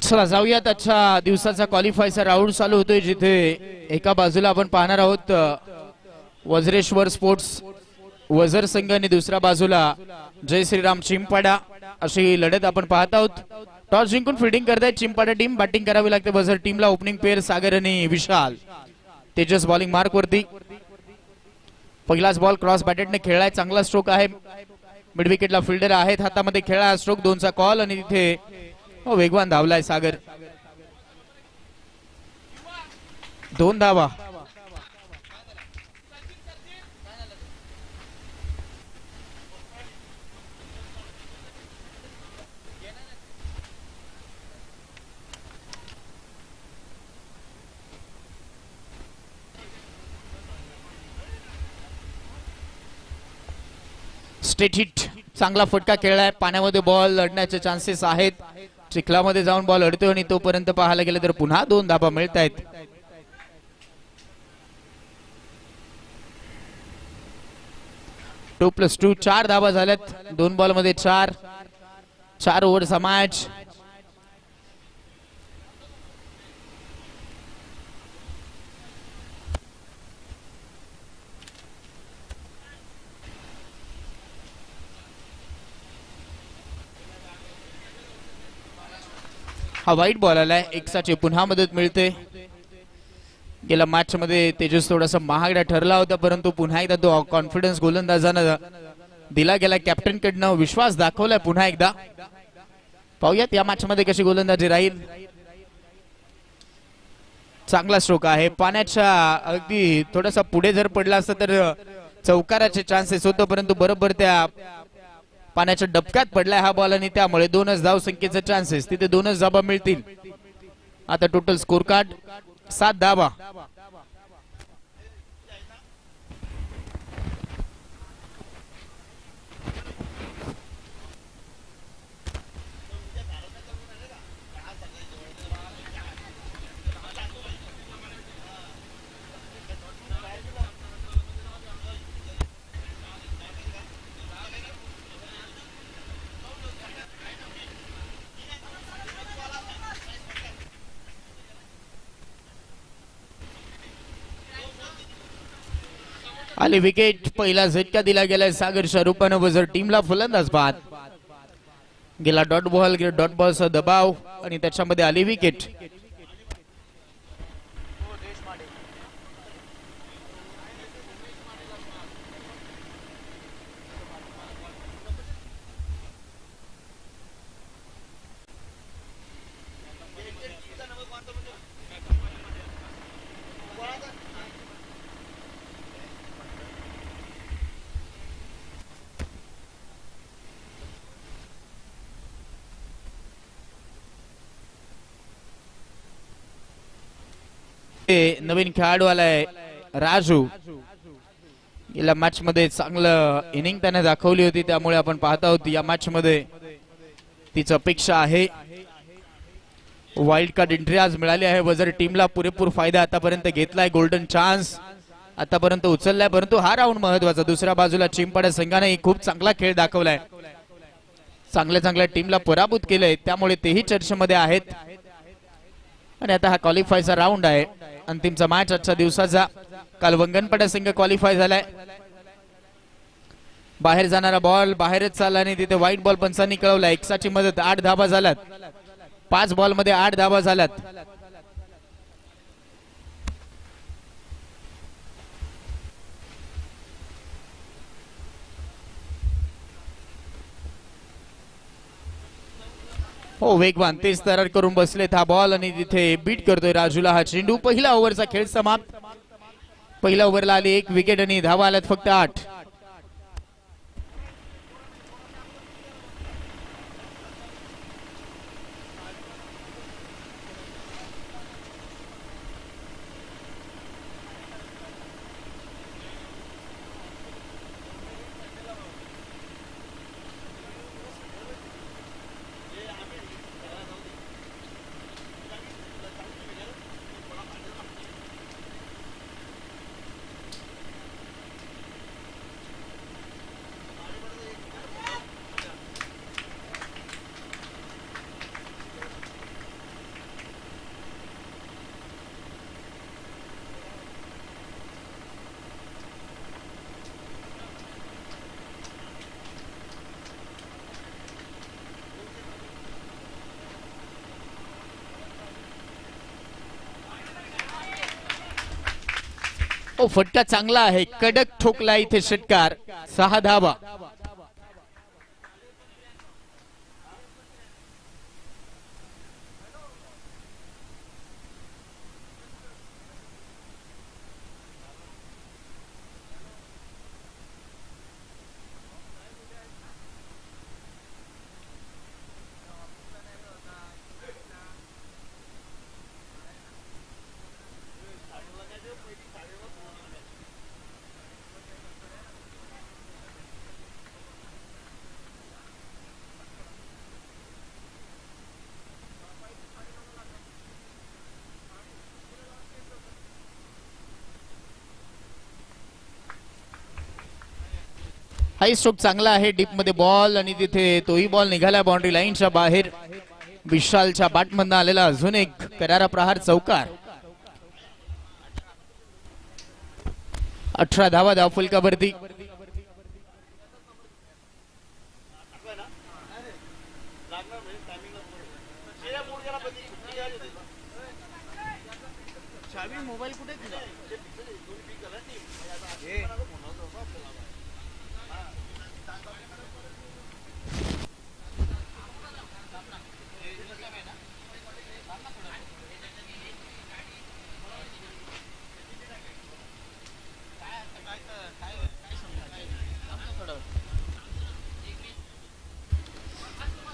चला जाऊयात आजच्या दिवसाचा क्वालिफायचा राऊंड चालू होतोय, जिथे एका बाजूला आपण पाहणार आहोत वज्रेश्वर स्पोर्ट्स वजर संघ आणि दुसऱ्या बाजूला जय श्रीराम चिंपाडा अशी लढत आपण पाहत आहोत. टॉस जिंकून फिल्डिंग करतायत चिंपाडा टीम. बॅटिंग करावी लागते वजर टीमला. ओपनिंग पेअर सागर आणि विशाल. तेजस बॉलिंग मार्क वरती. पहिलाच बॉल क्रॉस बॅटेडने खेळलाय. चांगला स्ट्रोक आहे. मिड विकेटला फिल्डर आहेत. हातामध्ये खेळला स्ट्रोक. 2चा कॉल आणि तिथे वेगवान धावलाय सागर. 2 धावा. Straight hit. चांगला फटका खेळलाय. पाण्यामध्ये बॉल लढण्याचे चान्सेस आहेत. चिखलामध्ये जाऊन बॉल अडतोय आणि तोपर्यंत पाहायला गेलं तर पुन्हा 2 धाबा मिळत आहेत. टू प्लस 2 4 धाबा झाल्यात. 2 बॉल मध्ये 4 ओव्हरचा मॅच. हा वाईट बॉल आलाय. एक्साची पुन्हा मदत मिळते. गेल्या मॅच मध्ये तेजस थोडासा महागडा ठरला होता, परंतु पुन्हा एकदा तो कॉन्फिडन्स गोलंदाजांना दिला गेला. कॅप्टन कडनं विश्वास दाखवलाय पुन्हा एकदा. पाहूयात या मॅच मध्ये कशी गोलंदाजी राहील. चांगला स्ट्रोक आहे. पाण्याच्या अगदी थोडासा पुढे जर पडला असता तर चौकाराचे चान्सेस होतं, परंतु बरोबर त्या पाण्याच्या डबक्यात पडलाय हा बॉल आणि त्यामुळे 2च धाव संख्येचे चान्सेस. तिथे 2च धाबा मिळतील. आता टोटल स्कोर कार्ड 7 धाबा. आली विकेट. पहिला झटका दिला गेलाय सागरच्या रूपानं. वजर टीमला फलंदाज बाद. गेला डॉट बॉलचा दबाव आणि त्याच्यामध्ये आली विकेट. नवीन खेळाडू आलाय राजू. गेल्या मॅच मध्ये चांगलं इनिंग त्याने दाखवली होती, त्यामुळे आपण पाहत आहोत या मॅच मध्ये तीच अपेक्षा आहे. वाईल्ड कार्ड एंट्री आज मिळाली आहे. वजर टीमला पुरेपूर फायदा आतापर्यंत घेतलाय. गोल्डन चान्स आतापर्यंत उचललाय, परंतु हा राऊंड महत्वाचा. दुसऱ्या बाजूला चिंपाडा संघाने खूप चांगला खेळ दाखवलाय. चांगल्या टीमला पराभूत केलंय, त्यामुळे तेही चर्चेमध्ये आहेत. आणि आता हा क्वालिफायचा राऊंड आहे. अंतिमचा मॅच आजच्या दिवसाचा. काल वंगनपाडा संघ क्वालिफाय झालाय. बाहेर जाणारा बॉल बाहेरच चालला आणि तिथे व्हाईट बॉल पंचांनी कळवला. एक्साची मदत. 8 धाबा झाल्यात. 5 बॉल मध्ये 8 धाबा झाल्यात. हो वेगवान तेज तयार करून बसलेत. हा बॉल आणि तिथे बीट करतोय राजूला हा चेंडू. पहिला ओव्हरचा खेळ समाप्त. पहिल्या ओव्हरला आली 1 विकेट आणि धावा आल्यात फक्त 8. ओ फटका चांगला आहे, कडक ठोकला इथे षटकार, 6 धावा. हाई स्ट्रोक चांगला आहे, डीप मध्ये बॉल आणि तिथे तोही बॉल निघाला बाउंड्री लाईनच्या बाहेर. विशालच्या बाट मधून आलेला अजून एक करारा प्रहार चौकार. 18 धावा धावफलकावरती. मोबाईल कुठे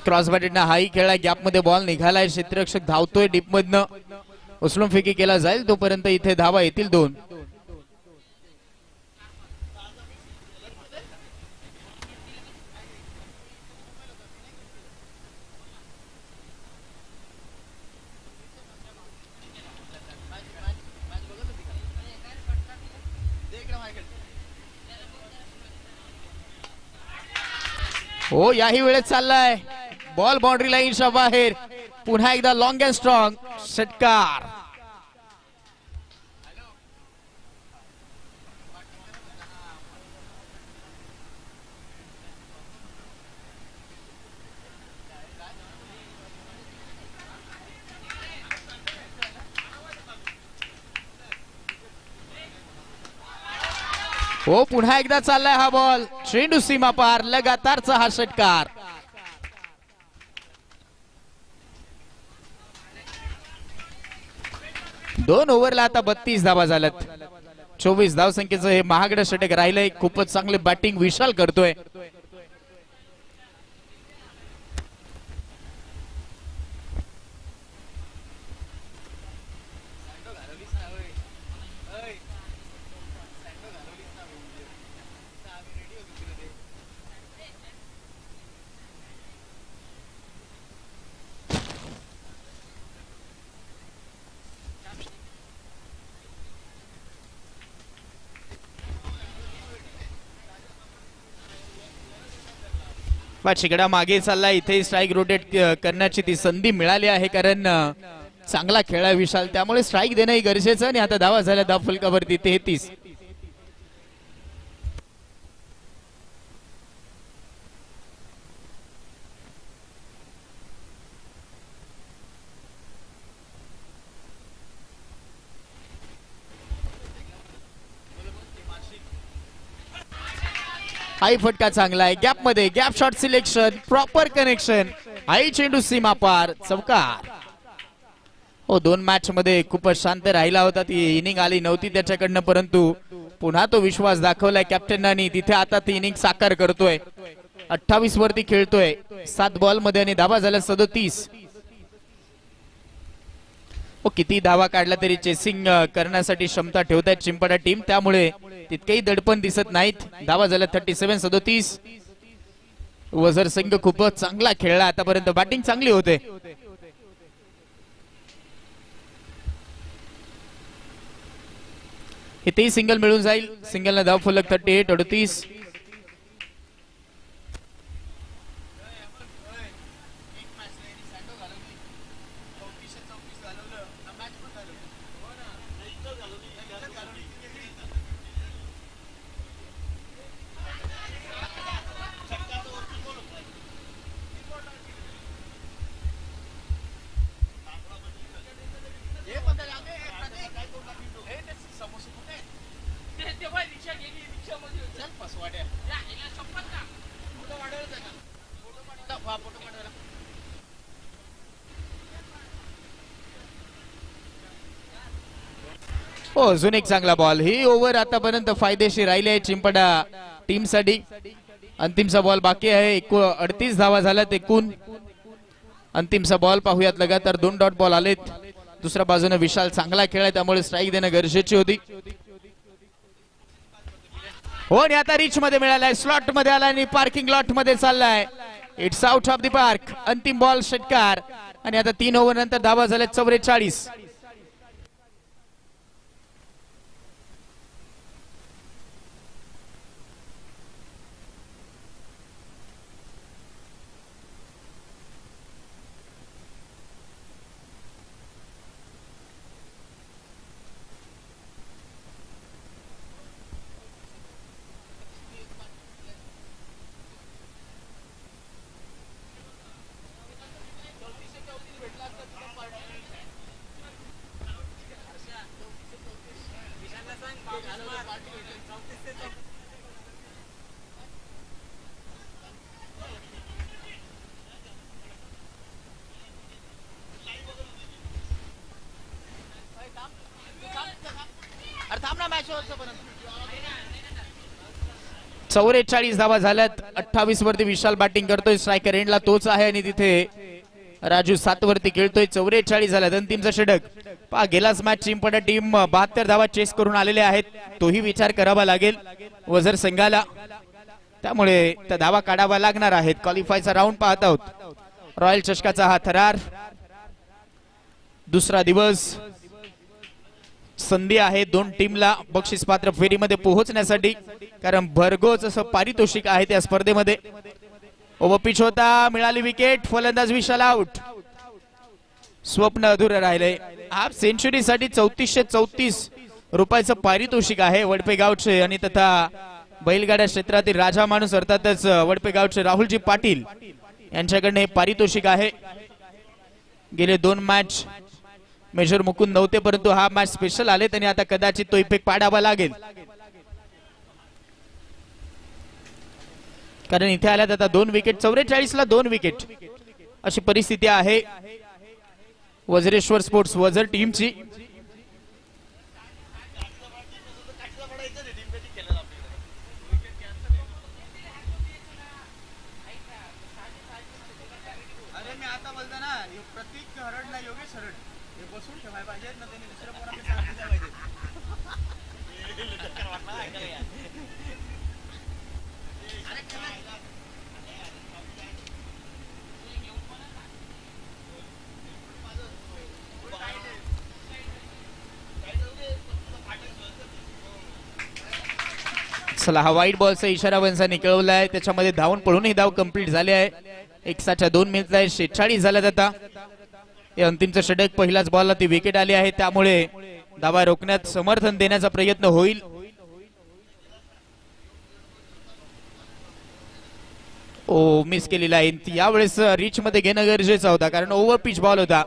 क्रॉस बॅटेडनं हाई खेळला, गॅप मध्ये बॉल निघालाय, क्षेत्ररक्षक धावतोय, डीप मधनं उचलून फेकी केला जाईल तोपर्यंत इथे धावा येतील 2. हो याही वेळेत चाललाय बॉल बाउंड्री लाईनच्या बाहेर. पुन्हा एकदा लॉंग अँड स्ट्रॉंग षटकार. हो पुन्हा एकदा चाललाय हा बॉल, चेंडू सीमा पार, लगातारचा हा षटकार. दोन ओव्हरला आता 32 धावा झाल्यात. 24 धावसंख्येचं हे महागडं षटक राहिलंय. खूपच चांगले बॅटिंग विशाल करतोय. शिगडा मागे चालला, इथे स्ट्राइक रोटेट करण्याची ती संधी मिळाली आहे, कारण चांगला खेळा विशाल, त्यामुळे स्ट्राइक देणंही गरजेचं. आणि आता धावा झाल्या धावफलकावरती 33. हाई फटका चांगला आहे, गॅप मध्ये gap shot selection, proper connection, high चेंडू सीमा पार, चौकार. हो 2 मॅच मध्ये खूपच शांत राहिला होता, ती इनिंग आली नव्हती त्याच्याकडनं, परंतु पुन्हा तो विश्वास दाखवलाय कॅप्टनांनी. तिथे आता ती इनिंग साकार करतोय. 28 वरती खेळतोय 7 बॉल मध्ये आणि धावा झाल्या 37. किती धावा काढला तरी चेसिंग करण्यासाठी क्षमता ठेवतायत चिंपाडा टीम, त्यामुळे तितकेही दडपण दिसत नाहीत. धावा झाल्या 37-37. वझर संघ खूपच चांगला खेळला आतापर्यंत, बॅटिंग चांगली होते. इथेही सिंगल मिळून जाईल, सिंगलला धाव फलक 38-38. अजून एक चांगला बॉल. ही ओव्हर आतापर्यंत फायदेशीर राहिली आहे चिंपडा टीम साठी. अंतिमचा बॉल बाकी आहे. 38 धावा झाल्यात एकूण. अंतिमचा बॉल पाहूयात. लगातार 2 डॉट बॉल आलेत. दुसऱ्या बाजूने विशाल चांगला खेळाय त्यामुळे स्ट्राईक देणं गरजेची होती. हो आणि आता रिच मध्ये मिळालाय. स्लॉट मध्ये आलाय आणि पार्किंग लॉट मध्ये चाललाय. It's out of the park. अंतिम बॉल षटकार. आणि आता 3 ओव्हर नंतर धावा झाल्या 44. चौवेचाळीस धावा झाल्यात. 28 वरती विशाल बॅटिंग करतोय. स्ट्रायकर एंडला तोच आहे आणि तिथे राजू 7 वरती खेळतोय. 44 झाल्यात. अंतिमचा षटक पहा. गेलाच मॅच चिंपडा टीम 72 धावा चेस करून आलेले आहेत. तोही विचार करावा लागेल वझर संघाला. त्यामुळे त्या धावा काढावा लागणार आहेत. क्वालिफायचा राऊंड पाहत आहोत. रॉयल चषकाचा हा थरार. दुसरा दिवस. संधी आहे 2 टीमला बक्षीस पात्र फेरीमध्ये पोहोचण्यासाठी. कारण भरघोस असं पारितोषिक आहे त्या स्पर्धेमध्ये. ओव्हरपिच होता. मिळाली विकेट. फलंदाज विशाल आउट. स्वप्न अधुरं राहिले. हाफ सेंचुरी साठी 3434 रुपयाचं पारितोषिक आहे वडपे गावचे. आणि तथा बैलगाड्या क्षेत्रातील राजा माणूस अर्थातच वडपे गावचे राहुलजी पाटील यांच्याकडनं हे पारितोषिक आहे. गेले 2 मॅच मेजर मुकुंद नव्हते परंतु हा मॅच स्पेशल आले. आणि आता कदाचित तो इफेक्ट पाडावा लागेल. कारण इथे आल्यात आता 2 विकेट. 44 ला 2 विकेट अशी परिस्थिती आहे वज्रेश्वर स्पोर्ट्स वझर टीमची. चला हा वाईट बॉलचा इशारा वंशाने कळवलाय. त्याच्यामध्ये धावून पळून ही धाव कंप्लीट झाली आहे. 1च्या 2 मिनिट आहे. 46 झाल्यात आता. हे अंतिमचं षटक. पहिल्याच बॉलला ती विकेट आली आहे त्यामुळे धावा रोखण्यात समर्थन देण्याचा प्रयत्न होईल. ओ मिस केलेला आहे. यावेळेस रिच मध्ये घेणं गरजेचं होता कारण ओव्हर पिच बॉल होता.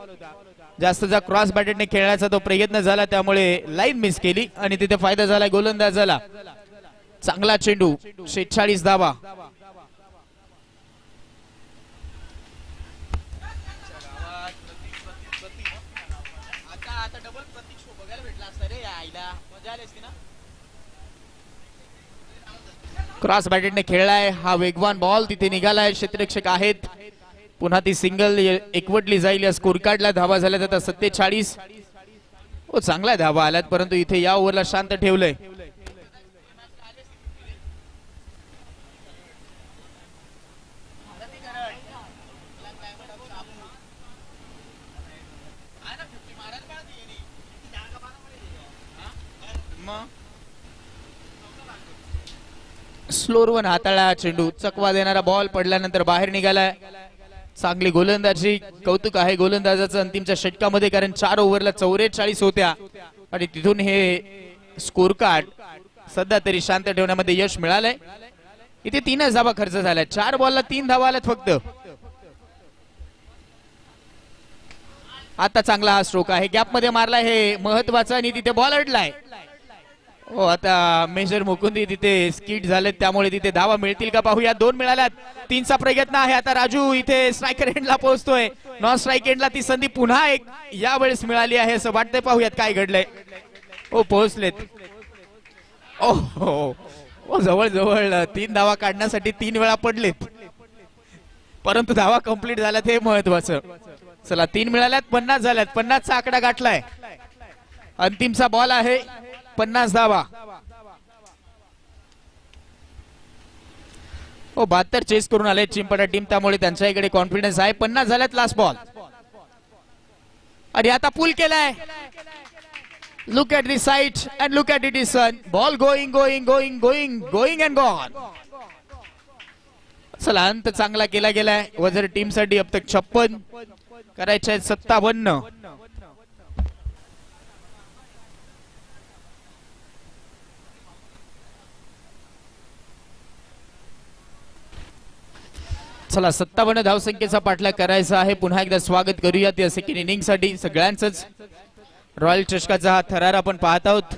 जास्तचा क्रॉस बॅटेडने खेळण्याचा तो प्रयत्न झाला त्यामुळे लाईन मिस केली आणि तिथे फायदा झाला गोलंदाजाला. चांगला चेंडू. 46 धावा. क्रॉस बॅटेडने खेळलाय. हा वेगवान बॉल तिथे निघालाय. क्षेत्ररक्षक आहेत. पुन्हा ती सिंगल एकवटली जाईल. या स्कोर कार्डला धावा झाल्यात आता 47. चांगला धावा आल्यात परंतु इथे या ओव्हरला शांत ठेवलंय. स्लोर वन हाताळा चेंडू. चकवा देणारा बॉल पडल्यानंतर बाहेर निघालाय. चांगली गोलंदाजी. कौतुक आहे गोलंदाजाचं अंतिमच्या षटकामध्ये कारण 4 ओव्हरला 44 होत्या आणि तिथून हे स्कोर कार्ड सध्या तरी शांत ठेवण्यामध्ये यश मिळालंय. इथे 3च धावा खर्च झाल्या. 4 बॉलला 3 धावा आल्यात फक्त. आता चांगला हा स्ट्रोक आहे. गॅप मध्ये मारलाय हे महत्वाचं आणि तिथे बॉल अडलाय. हो आता मेजर मुकुंदी तिथे स्किट झालेत त्यामुळे तिथे धावा मिळतील का पाहूया. 2 मिळाल्यात. 3चा प्रयत्न आहे. आता राजू इथे स्ट्रायकर एंडला पोहोचतोय. नॉन स्ट्राईक एंडला ती संधी पुन्हा एक यावेळेस मिळाली आहे असं वाटतंय. पाहूयात काय घडलंय. ओ पोहोचलेत. ओ जवळ जवळ 3 धावा काढण्यासाठी 3 वेळा पडलेत, परंतु धावा कंप्लीट झाल्यात हे महत्वाचं. चला 3 मिळाल्यात, 50 झाल्यात, 50चा आकडा गाठलाय. अंतिमचा बॉल आहे, 50 धावा. ओ 72 चेस करून आले चिंपाडा टीम, त्यामुळे त्यांच्या इकडे कॉन्फिडन्स आहे. 50 झाल्यात, लास्ट बॉल. आणि आता पुल केलाय. Look at this side and look at it is sun. Ball going going going going going and gone. चला अंत चांगला केला गेलाय. वजर टीम साठी अब तक 56 करायचे आहेत 57. चला 57 धावसंख्येचा पाठलाग करायचा आहे. पुन्हा एकदा स्वागत करूयात या सेकंड इनिंग साठी सगळ्यांचंच. रॉयल चषकाचा हा थरार आपण पाहत आहोत.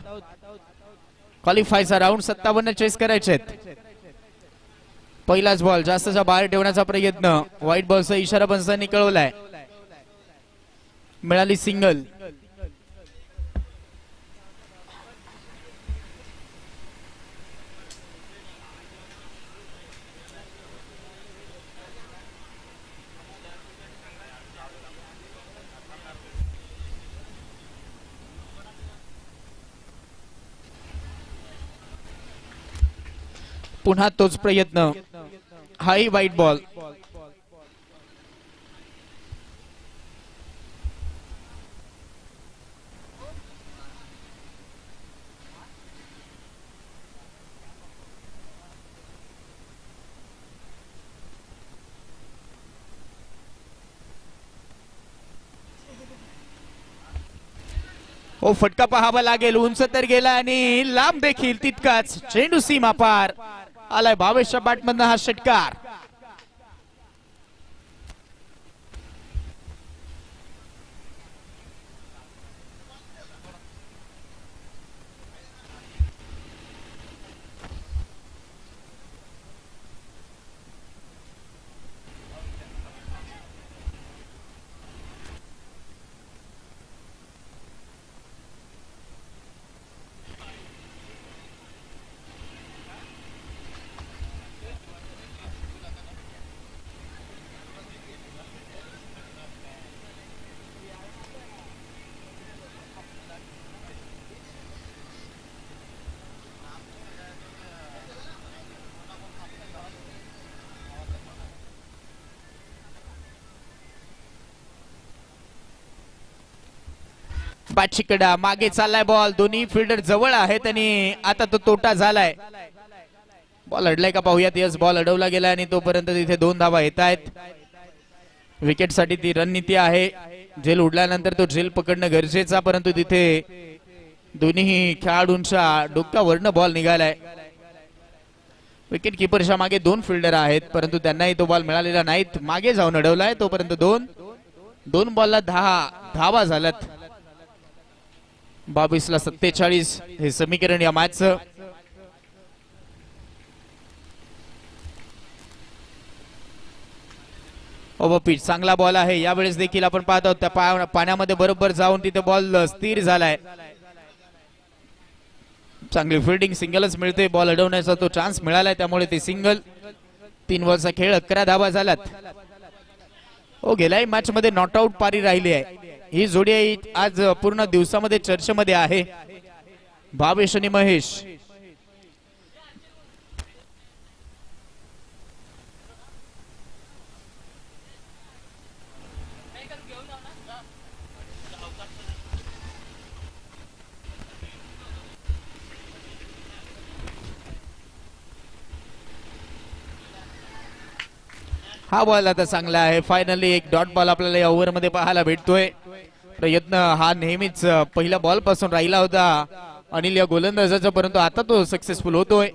क्वालिफायचा राऊंड 57 चेस करायचे आहेत. पहिलाच बॉल जास्तचा बाहेर ठेवण्याचा प्रयत्न, व्हाईट बॉलचा इशारा पंचांनी कळवलाय. मिळाली सिंगल. पुन्हा तोच प्रयत्न, हाई व्हाईट बॉल. ओ फटका पाहावा लागेल. उंच तर गेला आणि लांब देखील तितकाच. चेंडू सीमा पार आलाय. भावेशच्या बॅटमधनं हा षटकार. बादशीकडा मागे चाललाय बॉल. दोन्ही फिल्डर जवळ आहेत आणि आता तो तोटा झालाय. बॉल अडलाय का पाहूयात. यस, बॉल अडवला गेला आणि तोपर्यंत तिथे 2 धावा येत आहेत. विकेट साठी ती रणनीती आहे. झेल उडल्यानंतर तो झेल पकडणं गरजेचा, परंतु तिथे दोन्ही खेळाडूंच्या डोक्यावरनं बॉल निघालाय. विकेट किपरच्या मागे 2 फिल्डर आहेत, परंतु त्यांनाही तो बॉल मिळालेला नाहीत. मागे जाऊन अडवलाय. तोपर्यंत 2 बॉलला 10 धावा झाल्यात. 22ला 47 हे समीकरण या मॅचचं. ओव्हरपिच चांगला बॉल आहे. यावेळेस देखील आपण पाहत आहोत त्या पाण्यामध्ये बरोबर जाऊन तिथे बॉल स्थिर झालाय. चांगली फिल्डिंग, सिंगलच मिळते. बॉल अडवण्याचा तो चान्स मिळालाय, त्यामुळे ते सिंगल. 3 बॉलचा खेळ, 11 धावा झाल्यात. गेल्याही मॅच मध्ये नॉट आउट पारी राहिली आहे. ही जोडी आज पूर्ण दिवसामध्ये चर्चेमध्ये आहे. भावेश आणि महेश. हा बॉल आता चांगला आहे. फायनली एक डॉट बॉल आपल्याला या ओव्हर मध्ये पाहायला भेटतोय. प्रयत्न हा नेहमीच पहिल्या बॉल पासून राहिला होता अनिल या गोलंदाजाचा, परंतु आता तो सक्सेसफुल होतोय.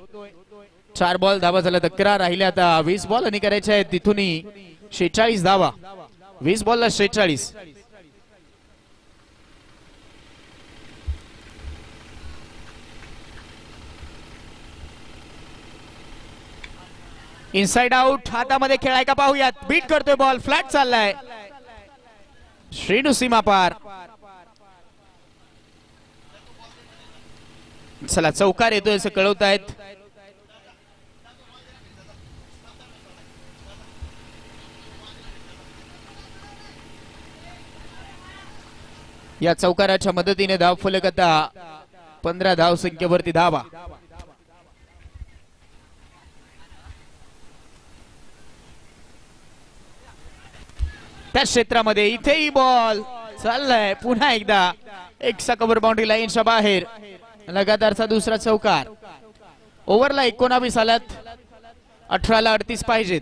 4 बॉल धावा झाल्या, 11 राहिल्या. आता 20 बॉल आणि करायचे आहेत तिथून 46 धावा. 20 बॉलला 46. इनसाइड आउट हातामध्ये खेळाय का पाहूयात. बीट करतोय बॉल, फ्लॅट चाललाय. श्रीनु सीमा पार. चला चौकार येतोय असं कळवतायत. या चौकाराच्या मदतीने धाव फलक आता 15 धाव संख्येवरती धावा. त्या क्षेत्रामध्ये इथेही बॉल चाललाय पुन्हा एकदा एक कव्हर बाउंड्री लाईनच्या बाहेर. लगातारचा दुसरा चौकार. ओव्हरला 19 आलात, 18ला 38 पाहिजेत.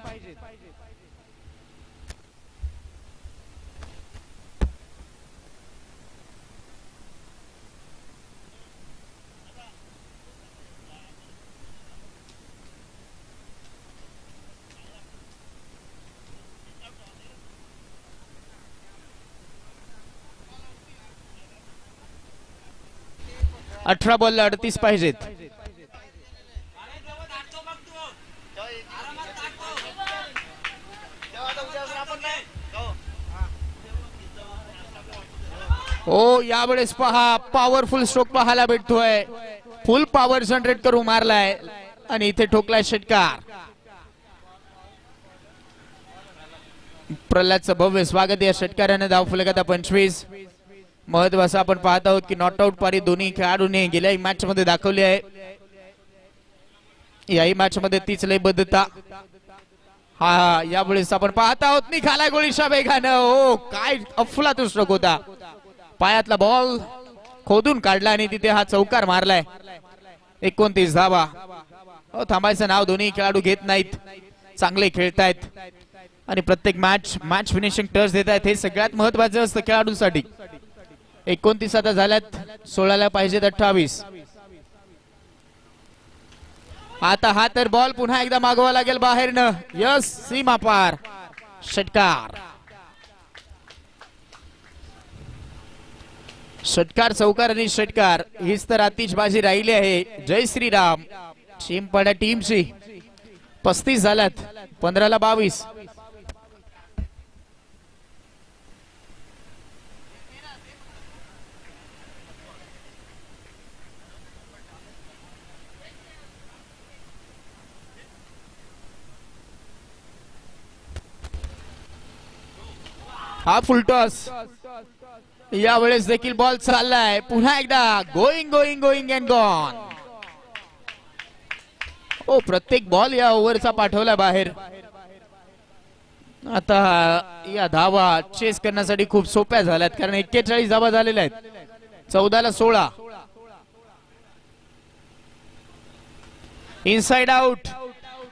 अठरा बॉलला 38 पाहिजेत. हो यावेळेस पहा पॉवरफुल स्ट्रोक पाहायला भेटतोय. फुल पॉवर जनरेट करून मारलाय आणि इथे ठोकलाय षटकार. प्रल्हादचं भव्य स्वागत. या षटकाराने धाव फलक आता 25. महत्वाचं आपण पाहत आहोत की नॉट आउट पारी दोन्ही खेळाडूंनी गेल्या मॅच मध्ये दाखवली आहे. याही मॅच मध्ये तीच लयबद्धता. हा यावेळेस आपण पाहत आहोत निघालाय गोळीच्या वेगानं. हो काय अफलातून स्ट्रोक होता. पायातला बॉल खोदून काढला आणि तिथे हा चौकार मारलाय. 29 धावा. थांबायचं नाव दोन्ही खेळाडू घेत नाहीत. चांगले खेळतायत आणि प्रत्येक मॅच फिनिशिंग टच देत आहेत. हे सगळ्यात महत्वाचं असतं खेळाडूंसाठी. 29 आता झाल्यात, 16ला पाहिजेत 28. आता हा तर बॉल पुन्हा एकदा मागवा लागेल बाहेरनं. यस सीमा पार षटकार. षटकार चौकार आणि षटकार हीच तर आतिषबाजी राहिली आहे. जय श्रीराम चिमपाडा टीमची. 35 झाल्यात, 15ला 22. हा फुलटॉस. यावेळेस देखील बॉल चाललाय पुन्हा एकदा. Going going going and gone. ओ प्रत्येक बॉल या ओव्हरचा पाठवला बाहेर. आता या धावा चेस करण्यासाठी खूप सोप्या झाल्यात कारण 41 धावा झालेल्या आहेत. 14ला 16. Inside out.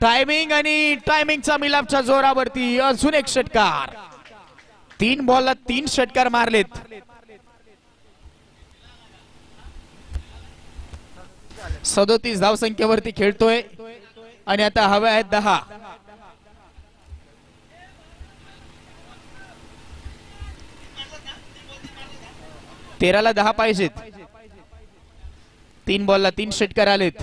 टायमिंग आणि टायमिंगचा मिलापच्या जोरावरती अजून एक षटकार. 3 बॉलला 3 षटकार मारलेत. सदोतीस धाव संख्येवरती खेळतोय आणि आता हवे आहेत 10. तेराला 10 पाहिजेत. 3 बॉलला 3 षटकार आलेत.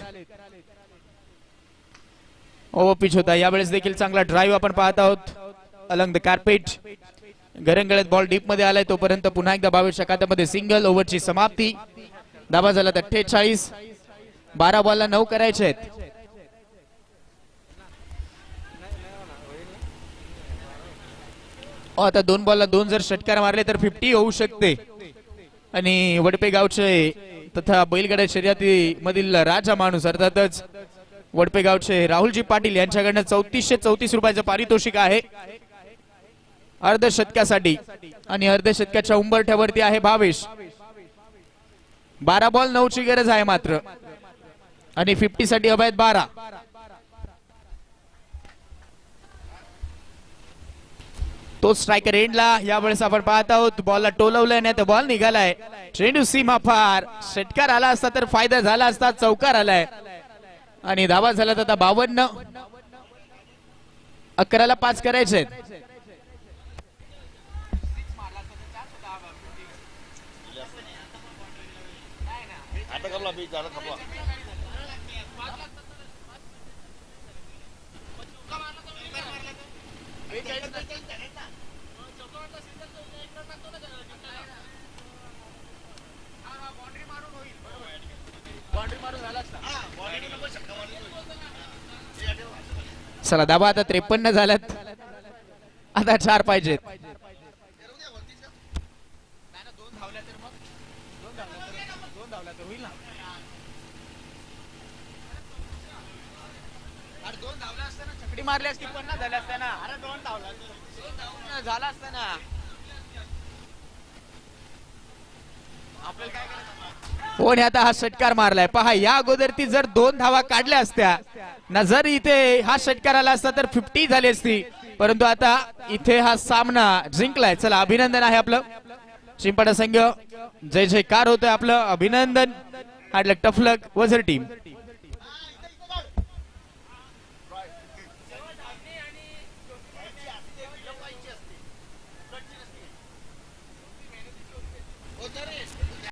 ओव्हर पिच होता. यावेळेस देखील चांगला ड्राईव्ह आपण पाहत आहोत अलॉंग द कार्पेट. गरंगळत बॉल डीप मध्ये आलाय तोपर्यंत पुन्हा एकदा 22 षटकामध्ये सिंगल. ओव्हरची समाप्ती. धावा झाला 48. 12 बॉलला 9 करायचे आहेत. आता 2 बॉलला 2 जर षटकार मारले तर 50 होऊ शकते. आणि वडपे गावचे तथा बैलगाड्या शर्यती मधील राजा माणूस अर्थातच वडपे गावचे राहुलजी पाटील यांच्याकडनं 3434 रुपयाचं पारितोषिक आहे अर्धशतकासाठी. आणि अर्धशतकाच्या उंबरठ्यावरती आहे भावेश. 12 बॉल 9 ची गरज आहे मात्र. आणि 50 साठी हवे आहेत 12. तो स्ट्रायकर एंडला. यावेळेस आपण पाहत आहोत बॉलला टोलवलंय नाही तर बॉल निघालाय. चेंडू सीमा पार. षटकार आला असता तर फायदा झाला असता. चौकार आलाय आणि धावा झाल्यात आता 52. 11ला 5 करायचे. चला धाबा आता 53 झाल्यात, आता 4 पाहिजेत. चकडी मारली असती 50 झाल्या असत्या. अरे 2 धावला झाला असता ना. आपल्याला काय करायचं? कोण आता हा षटकार मारलाय पहा. या अगोदर ती जर 2 धावा काढल्या असत्या ना, जर इथे हा षटकार आला असता तर 50 झाली असती, परंतु आता इथे हा सामना जिंकलाय. चला अभिनंदन आहे आपलं. चिंपाडा संघ जय जयकार होतोय आपलं. अभिनंदन. हार्ड लक, टफ लक वझर टीम.